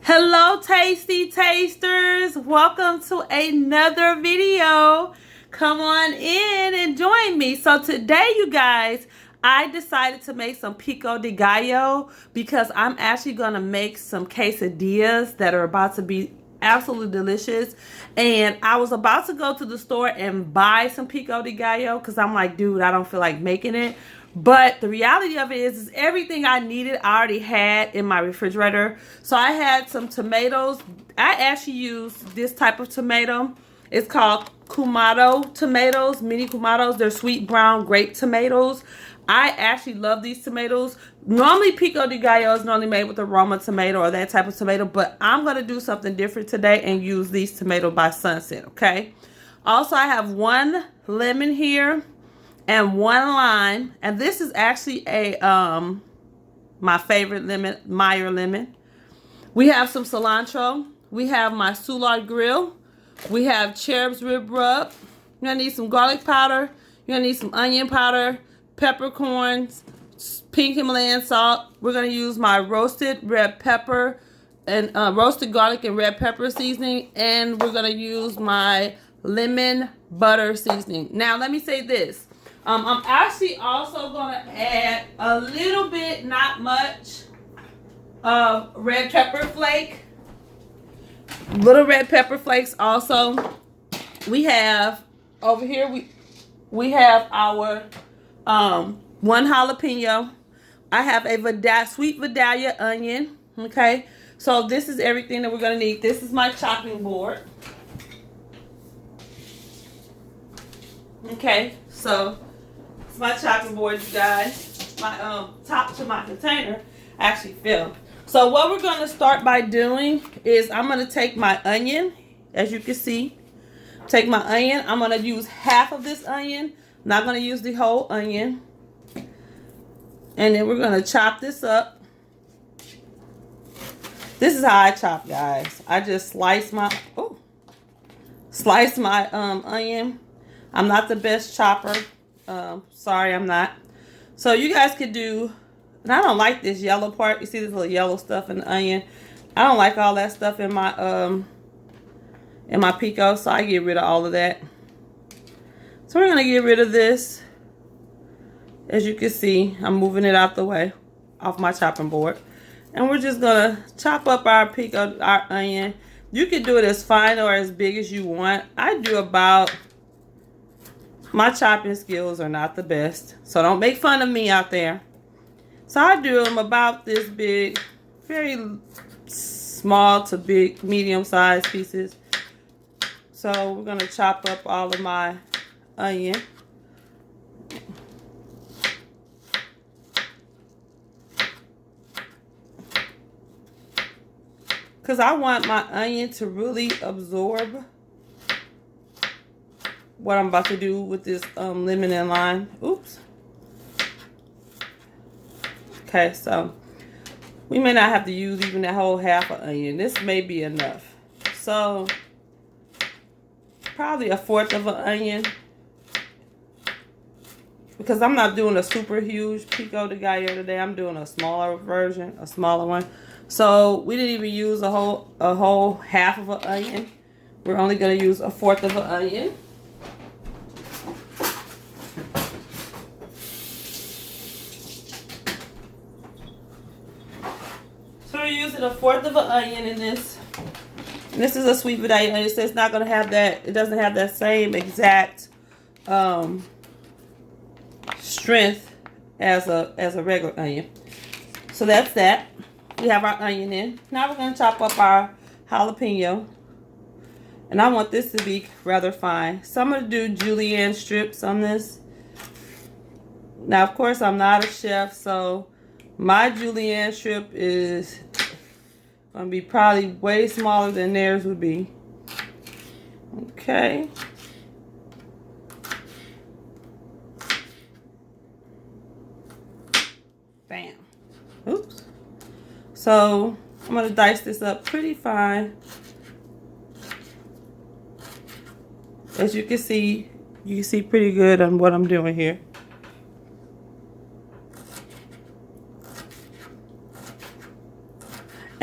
Hello, tasty tasters. Welcome to another video. Come on in and join me. So today, you guys, I decided to make some Pico De Gallo because I'm actually going to make some quesadillas that are about to be absolutely delicious. And I was about to go to the store and buy some Pico De Gallo because I'm like, dude, I don't feel like making it. But the reality of it is everything I needed I already had in my refrigerator. So I had some tomatoes. I actually used this type of tomato. It's called KUMATO tomatoes, mini KUMATOs. They're sweet brown grape tomatoes. I actually love these tomatoes. Normally Pico De Gallo is normally made with a Roma tomato or that type of tomato. But I'm going to do something different today and use these tomatoes by Sunset, okay? Also, I have one lemon here and one lime, and this is actually a my favorite lemon, Meyer lemon. We have some cilantro. We have my Soulard grill. We have cherub's rib rub. You're gonna need some garlic powder. You're gonna need some onion powder, peppercorns, pink Himalayan salt. We're gonna use my roasted red pepper and roasted garlic and red pepper seasoning, and we're gonna use my lemon butter seasoning. Now let me say this. I'm actually also going to add a little bit, not much, of red pepper flake. Little red pepper flakes also. We have, over here, we have our one jalapeno. I have a sweet Vidalia onion, okay? So this is everything that we're going to need. This is my chopping board. Okay, so my chopping board, you guys. My top to my container actually fell. So what we're going to start by doing is I'm going to take my onion, as you can see. Take my onion. I'm going to use half of this onion. I'm not going to use the whole onion. And then we're going to chop this up. This is how I chop, guys. I just slice my onion. I'm not the best chopper. Sorry, I'm not. So you guys could do, and I don't like this yellow part. You see this little yellow stuff in the onion. I don't like all that stuff in my pico, so I get rid of all of that. So we're gonna get rid of this. As you can see, I'm moving it out the way, off my chopping board, and we're just gonna chop up our onion. You can do it as fine or as big as you want. I do about. My chopping skills are not the best, so don't make fun of me out there. So I do them about this big, very small to big, medium-sized pieces. So we're going to chop up all of my onion. Because I want my onion to really absorb what I'm about to do with this lemon and lime. Oops. Okay, so we may not have to use even that whole half of onion. This may be enough. So probably a fourth of an onion, because I'm not doing a super huge Pico De Gallo today. I'm doing a smaller version, a smaller one. So we didn't even use a whole half of an onion. We're only going to use a fourth of an onion. We're using a fourth of an onion in this. And this is a sweet Vidalia onion, so it's not going to have that. It doesn't have that same exact strength as a regular onion. So that's that. We have our onion in. Now we're going to chop up our jalapeno, and I want this to be rather fine. So I'm going to do julienne strips on this. Now, of course, I'm not a chef, so my julienne strip is going to be probably way smaller than theirs would be. Okay. Bam. Oops. So I'm going to dice this up pretty fine. As you can see pretty good on what I'm doing here.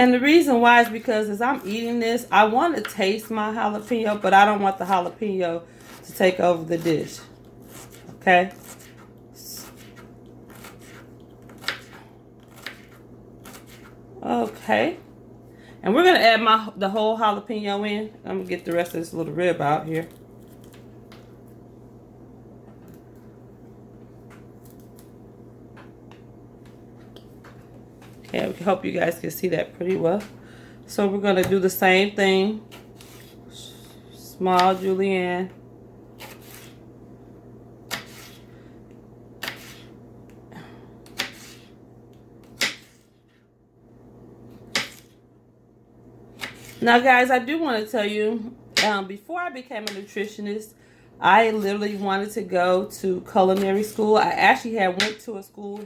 And the reason why is because as I'm eating this, I want to taste my jalapeno, but I don't want the jalapeno to take over the dish. Okay? Okay. And we're going to add the whole jalapeno in. I'm going to get the rest of this little rib out here. Okay, I hope you guys can see that pretty well. So we're going to do the same thing. Small julienne. Now, guys, I do want to tell you, before I became a nutritionist, I literally wanted to go to culinary school. I actually had went to a school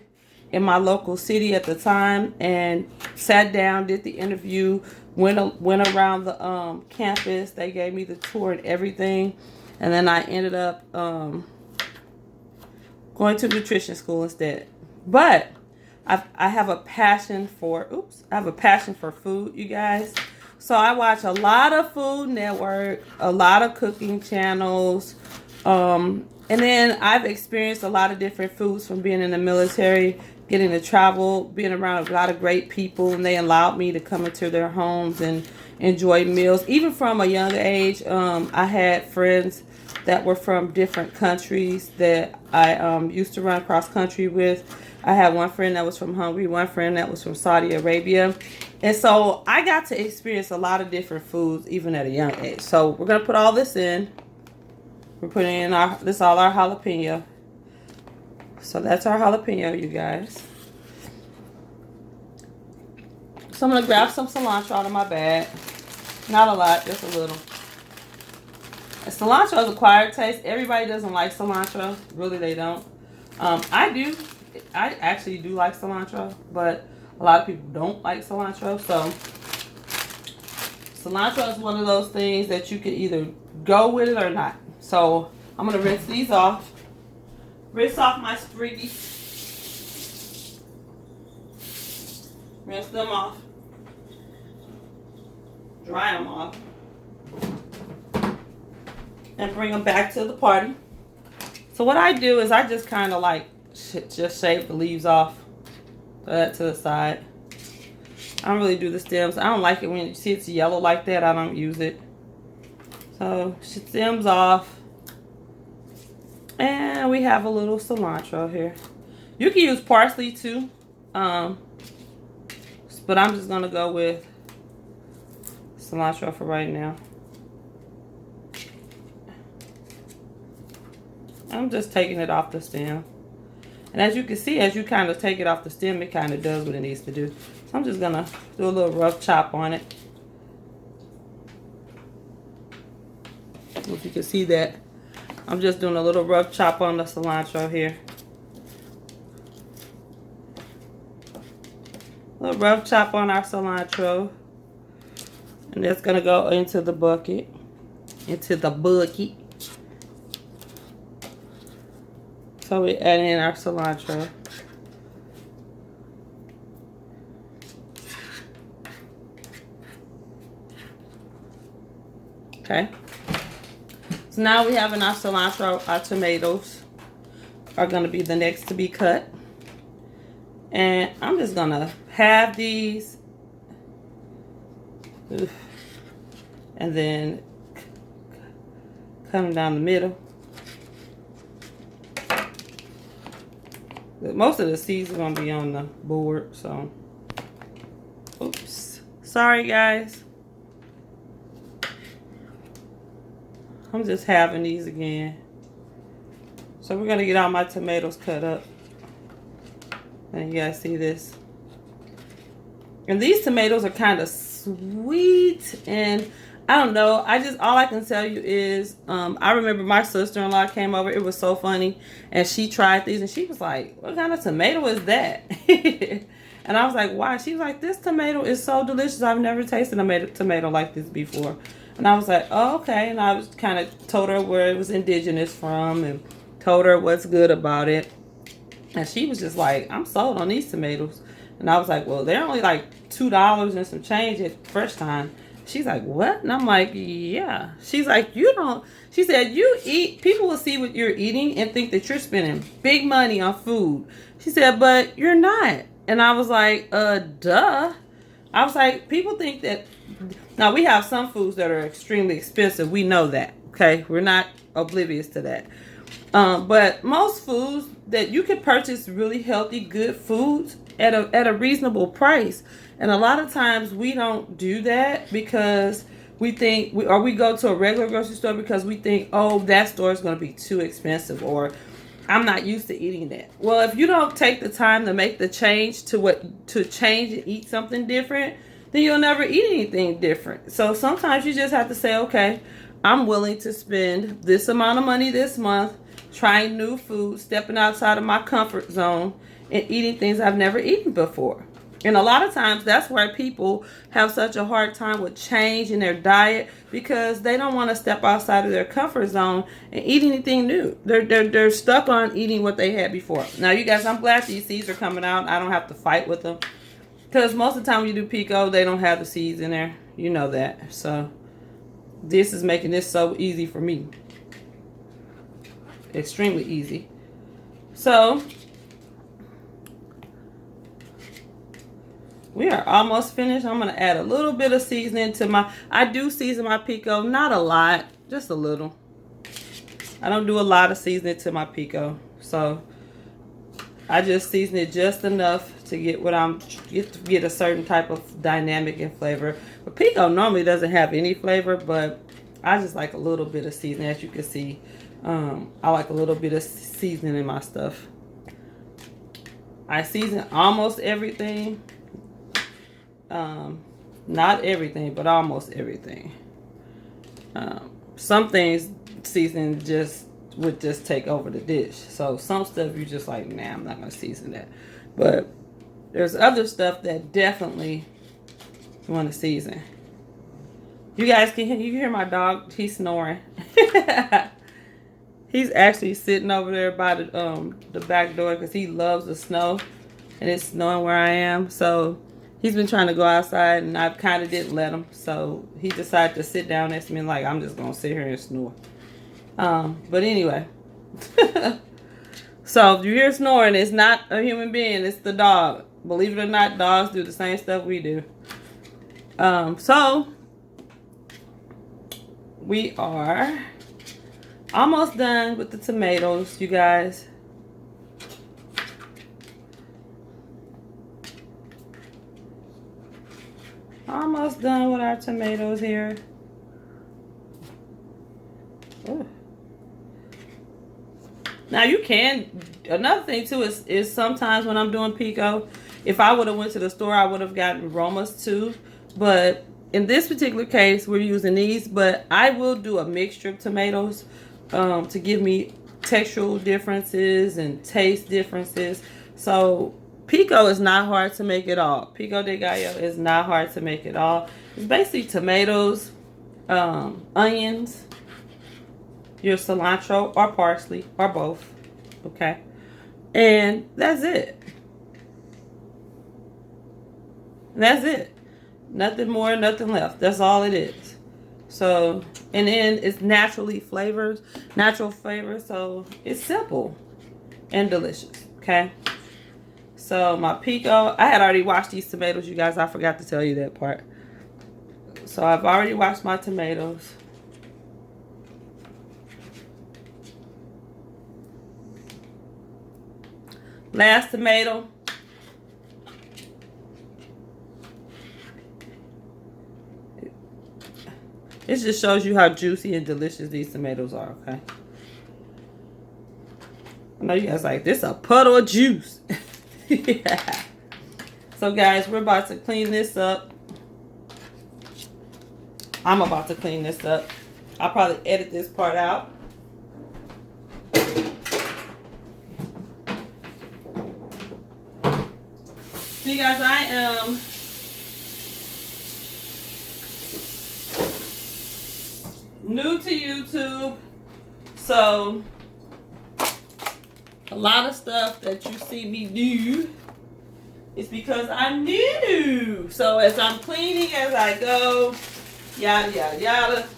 in my local city at the time and sat down, did the interview, went around the campus. They gave me the tour and everything. And then I ended up going to nutrition school instead. But I have a passion for, food, you guys. So I watch a lot of Food Network, a lot of cooking channels, and then I've experienced a lot of different foods from being in the military, getting to travel, being around a lot of great people, and they allowed me to come into their homes and enjoy meals. Even from a young age, I had friends that were from different countries that I used to run cross country with. I had one friend that was from Hungary, one friend that was from Saudi Arabia. And so I got to experience a lot of different foods even at a young age. So we're going to put all this in. We're putting in all our jalapeno. So that's our jalapeno, you guys. So I'm going to grab some cilantro out of my bag. Not a lot, just a little. And cilantro is an acquired taste. Everybody doesn't like cilantro. Really, they don't. I do. I actually do like cilantro, but a lot of people don't like cilantro. So cilantro is one of those things that you can either go with it or not. So I'm going to rinse these off. Rinse off my spriggy. Rinse them off. Dry them off. And bring them back to the party. So what I do is I just kind of like just shave the leaves off. Throw that to the side. I don't really do the stems. I don't like it when you see it's yellow like that. I don't use it. So stems off. And we have a little cilantro here. You can use parsley too. But I'm just going to go with cilantro for right now. I'm just taking it off the stem. And as you can see, as you kind of take it off the stem, it kind of does what it needs to do. So I'm just going to do a little rough chop on it. If you can see that, I'm just doing a little rough chop on the cilantro here. A little rough chop on our cilantro. And that's going to go into the bucket. So we add in our cilantro. Okay. So now we have in our cilantro, our tomatoes are going to be the next to be cut. And I'm just going to have these. And then cut them down the middle. Most of the seeds are going to be on the board, so. Oops. Sorry, guys. I'm just having these again. So we're going to get all my tomatoes cut up. And you guys see this. And these tomatoes are kind of sweet. And I don't know. All I can tell you is, I remember my sister-in-law came over. It was so funny. And she tried these and she was like, what kind of tomato is that? And I was like, why? She was like, this tomato is so delicious. I've never tasted a tomato like this before. And I was like, oh, okay. And I was kind of told her where it was indigenous from and told her what's good about it. And she was just like, I'm sold on these tomatoes. And I was like, well, they're only like $2 and some change at first time. She's like, what? And I'm like, yeah. She's like, you don't. She said, you eat. People will see what you're eating and think that you're spending big money on food. She said, but you're not. And I was like, duh. I was like, people think that. Now, we have some foods that are extremely expensive. We know that. Okay. We're not oblivious to that. But most foods that you can purchase really healthy, good foods at a reasonable price. And a lot of times we don't do that because we think, we go to a regular grocery store because we think, oh, that store is going to be too expensive, or I'm not used to eating that. Well, if you don't take the time to make the change to change and eat something different, then you'll never eat anything different. So sometimes you just have to say, okay, I'm willing to spend this amount of money this month trying new food, stepping outside of my comfort zone, and eating things I've never eaten before. And a lot of times that's why people have such a hard time with change in their diet, because they don't want to step outside of their comfort zone and eat anything new. They're stuck on eating what they had before. Now, you guys, I'm glad these seeds are coming out. I don't have to fight with them, because most of the time when you do pico, they don't have the seeds in there. You know that. So this is making this so easy for me. Extremely easy. So we are almost finished. I'm going to add a little bit of seasoning to my, I do season my pico, not a lot, just a little. I don't do a lot of seasoning to my pico. So I just season it just enough to get what get a certain type of dynamic and flavor. But pico normally doesn't have any flavor, but I just like a little bit of seasoning. As you can see, I like a little bit of seasoning in my stuff. I season almost everything. Not everything, but almost everything. Some things seasoning would just take over the dish. So some stuff you just like, nah, I'm not gonna season that. But there's other stuff that definitely you want to season. You guys can hear my dog? He's snoring. He's actually sitting over there by the back door because he loves the snow, and it's snowing where I am. So he's been trying to go outside, and I kind of didn't let him. So he decided to sit down next to me, like, I'm just gonna sit here and snore. But anyway. So if you hear snoring, it's not a human being, it's the dog. Believe it or not, dogs do the same stuff we do. So we are almost done with the tomatoes, you guys. Almost done with our tomatoes here. Ooh. Now you can, another thing too is sometimes when I'm doing pico, if I would have went to the store, I would have gotten romas too. But in this particular case, we're using these, but I will do a mixture of tomatoes to give me textural differences and taste differences. So pico is not hard to make at all. Pico De Gallo is not hard to make at all. It's basically tomatoes, onions, your cilantro or parsley or both, okay? And that's it. That's it. Nothing more, nothing left. That's all it is. So, and then it's natural flavors, so it's simple and delicious, okay? So my pico, I had already washed these tomatoes, you guys. I forgot to tell you that part. So I've already washed my tomatoes. Last tomato. It just shows you how juicy and delicious these tomatoes are, okay? I know you guys like, this a puddle of juice. Yeah. So guys, we're about to clean this up. I'm about to clean this up. I'll probably edit this part out. So you guys, I am new to YouTube, so a lot of stuff that you see me do, It's because I'm new. So as I'm cleaning as I go, yada, yada, yada.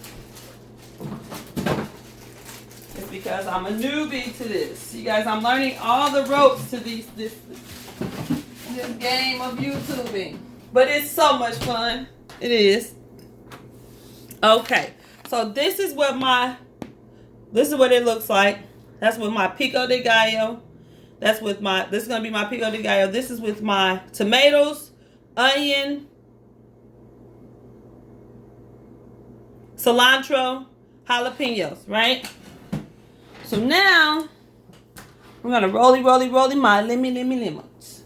It's because I'm a newbie to this. You guys, I'm learning all the ropes to this game of YouTubing. But it's so much fun. It is. Okay. So this is what it looks like. That's with my Pico De Gallo. This is going to be my Pico De Gallo. This is with my tomatoes, onion, cilantro, jalapenos, right? So now, we're going to rolly my lemons.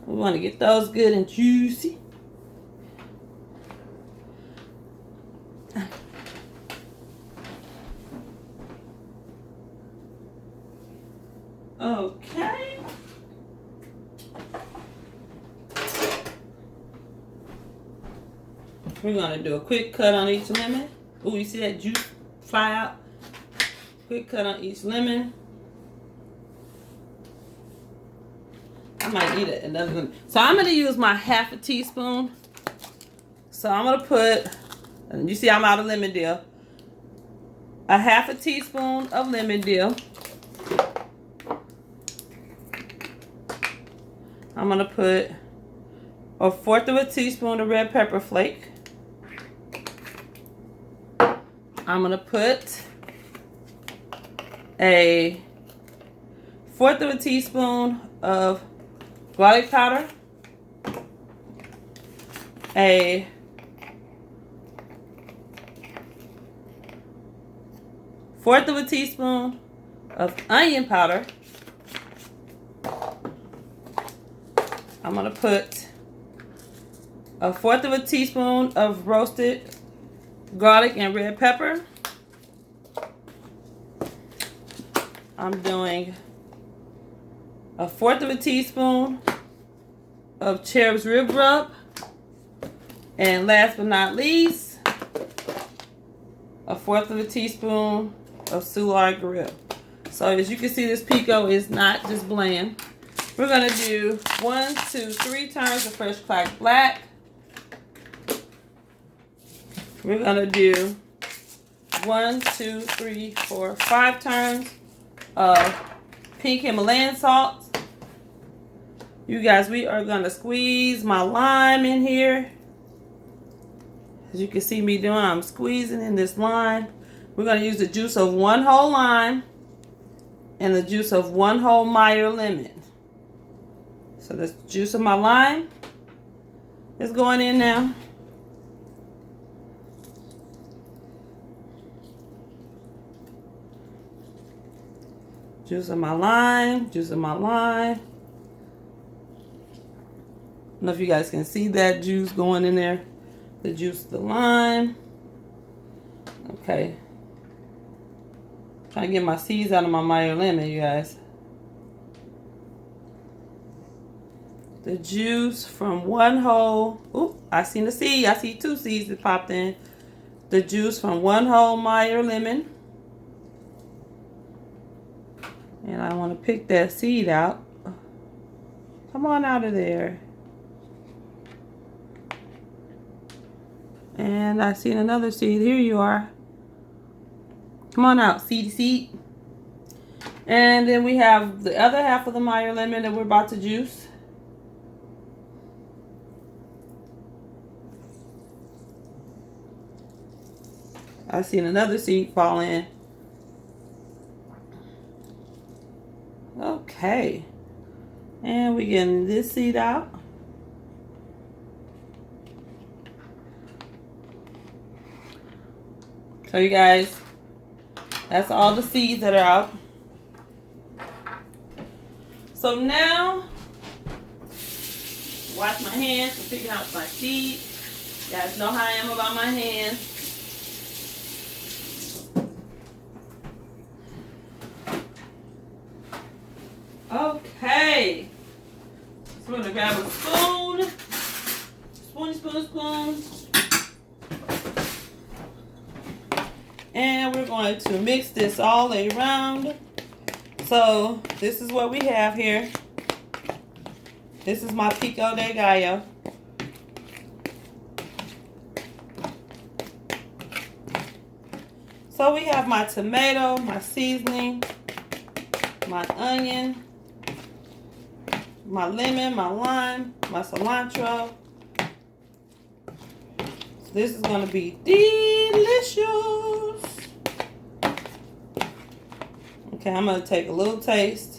We want to get those good and juicy. Okay. We're going to do a quick cut on each lemon. Oh, you see that juice fly out? Quick cut on each lemon. I might eat another one. So I'm going to use my half a teaspoon. So I'm going to put, and you see I'm out of lemon deal. A half a teaspoon of lemon deal. I'm going to put a fourth of a teaspoon of red pepper flake. I'm going to put a fourth of a teaspoon of garlic powder. A fourth of a teaspoon of onion powder. I'm going to put a fourth of a teaspoon of roasted garlic and red pepper. I'm doing a fourth of a teaspoon of Cherub's rib rub. And last but not least, a fourth of a teaspoon of Soulard Grill. So as you can see, this Pico is not just bland. We're going to do 1, 2, 3 turns of fresh cracked black. We're going to do 1, 2, 3, 4, 5 turns of pink Himalayan salt. You guys, we are going to squeeze my lime in here. As you can see me doing, I'm squeezing in this lime. We're going to use the juice of 1 whole lime and the juice of 1 whole Meyer lemon. So the juice of my lime is going in now. Juice of my lime, juice of my lime. I don't know if you guys can see that juice going in there. The juice of the lime. Okay. Trying to get my seeds out of my Meyer lemon, you guys. The juice from 1 whole. Oop, I seen a seed. I see 2 seeds that popped in. The juice from 1 whole Meyer lemon. And I want to pick that seed out. Come on out of there. And I seen another seed. Here you are. Come on out, seedy seed. And then we have the other half of the Meyer lemon that we're about to juice. I seen another seed fall in. Okay. And we're getting this seed out. So you guys, that's all the seeds that are out. So now, wash my hands and picking out my seeds. You guys know how I am about my hands. Okay. So we're going to grab a spoon. Spoon. And we're going to mix this all around. So this is what we have here. This is my Pico De Gallo. So we have my tomato, my seasoning, my onion, my lemon, my lime, my cilantro. So this is going to be delicious. Okay, I'm going to take a little taste.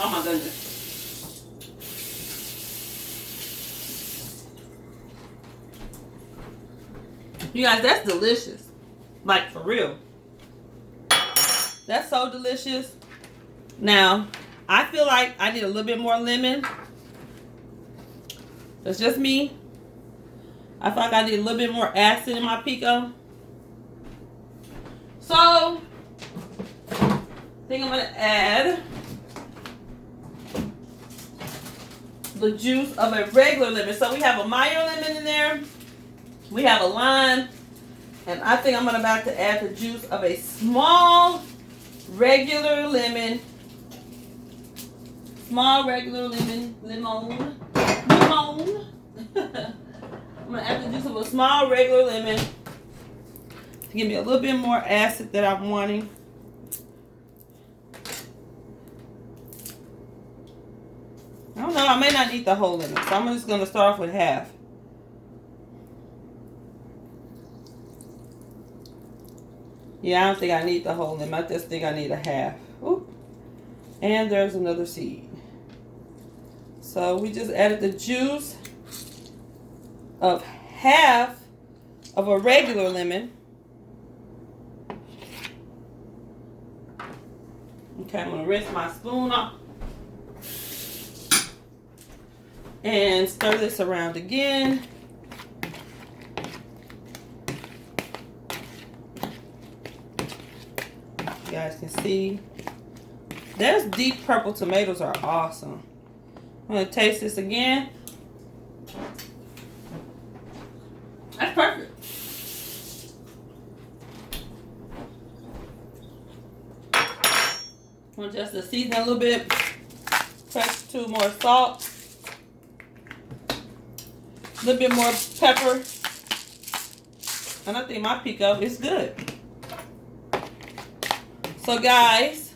Oh my goodness. You guys, that's delicious. Like, for real. That's so delicious. Now, I feel like I need a little bit more lemon. That's just me. I feel like I need a little bit more acid in my pico. So, I think I'm going to add the juice of a regular lemon. So we have a Meyer lemon in there. We have a lime. And I think I'm about to add the juice of a small regular lemon. Small regular lemon. Lemon. I'm going to add the juice of a small regular lemon to give me a little bit more acid that I'm wanting. I don't know, I may not need the whole lemon, so I'm just going to start off with half. Yeah, I don't think I need the whole lemon. I just think I need a half. Ooh. And there's another seed. So we just added the juice of half of a regular lemon. Okay, I'm going to rinse my spoon off. And stir this around again. You guys can see. Those deep purple tomatoes are awesome. I'm going to taste this again. That's perfect. I'm going to just season a little bit. Press 2 more salt. A little bit more pepper. And I think my pico is good. So guys,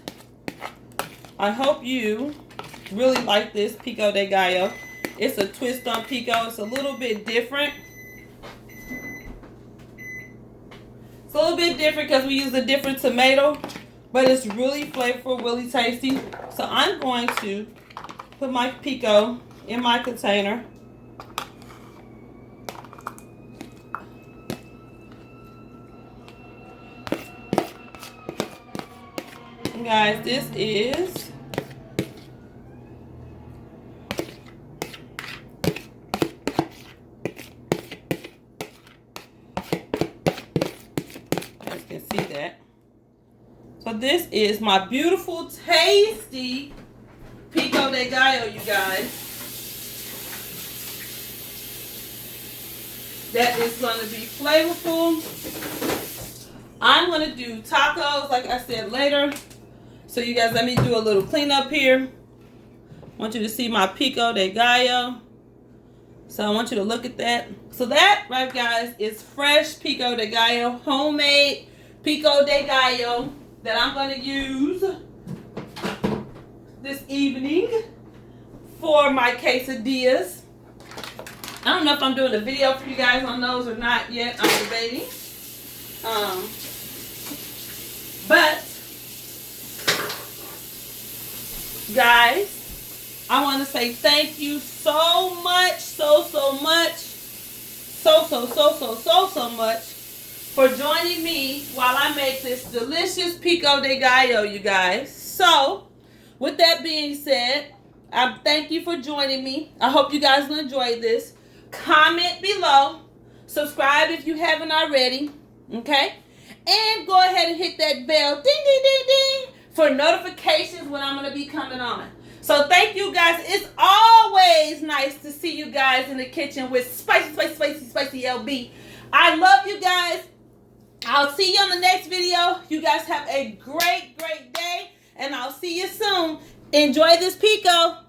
I hope you really like this Pico De Gallo. It's a twist on pico. It's a little bit different. It's a little bit different because we use a different tomato. But it's really flavorful, really tasty. So I'm going to put my pico in my container. Guys, this is as you can see that. So this is my beautiful, tasty Pico De Gallo, you guys. That is going to be flavorful. I'm going to do tacos, like I said, later. So you guys, let me do a little cleanup here. I want you to see my Pico De Gallo. So I want you to look at that. So that, right guys, is fresh Pico De Gallo, homemade Pico De Gallo that I'm going to use this evening for my quesadillas. I don't know if I'm doing a video for you guys on those or not yet. I'm debating. But guys, I want to say thank you so much, so much for joining me while I make this delicious Pico De Gallo, you guys. So, with that being said, I thank you for joining me. I hope you guys will enjoy this. Comment below. Subscribe if you haven't already. Okay? And go ahead and hit that bell. Ding, ding, ding, ding. For notifications when I'm going to be coming on. So thank you guys. It's always nice to see you guys in the kitchen with spicy LB. I love you guys. I'll see you on the next video. You guys have a great day, and I'll see you soon. Enjoy this pico.